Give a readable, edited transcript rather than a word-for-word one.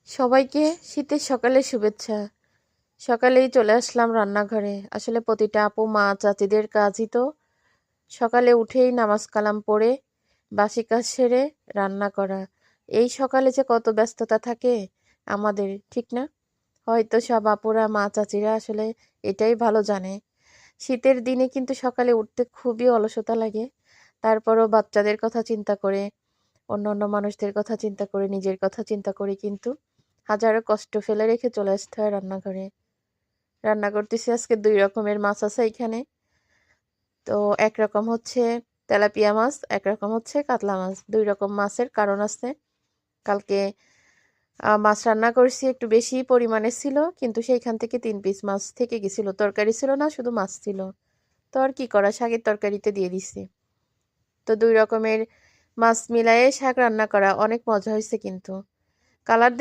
সবাইকে শীতের সকালে শুভেচ্ছা। সকালেই চলে আসলাম রান্নাঘরে। আসলে প্রতিটা আপু মা চাচিদের কাজই তো সকালে উঠেই নামাজ কালাম পড়ে বাসি কাজ সেরে রান্না করা। এই সকালে যে কত ব্যস্ততা থাকে আমাদের, ঠিক না? হয়তো সব আপুরা মা চাচিরা আসলে এটাই ভালো জানে। শীতের দিনে কিন্তু সকালে উঠতে খুবই অলসতা লাগে। তারপরও বাচ্চাদের কথা চিন্তা করে, অন্যান্য মানুষদের কথা চিন্তা করে, নিজের কথা চিন্তা করে কিন্তু হাজারো কষ্ট ফেলে রেখে চলে আসতে হয় রান্নাঘরে। রান্না করতেছি আজকে ২ রকমের মাছ আছে এখানে। তো একরকম হচ্ছে তেলাপিয়া মাছ, একরকম হচ্ছে কাতলা মাছ। ২ রকম মাছের কারণ আছে। কালকে মাছ রান্না করছি, একটু বেশি পরিমাণে ছিল, কিন্তু সেইখান থেকে ৩ পিস মাছ থেকে গেছিল। তরকারি ছিল না, শুধু মাছ ছিল। তো আর কি করা, শাকের তরকারিতে দিয়ে দিছি। তো ২ রকমের মাছ মিলায়ে শাক রান্না করা অনেক মজা হয়েছে কিন্তু। কালার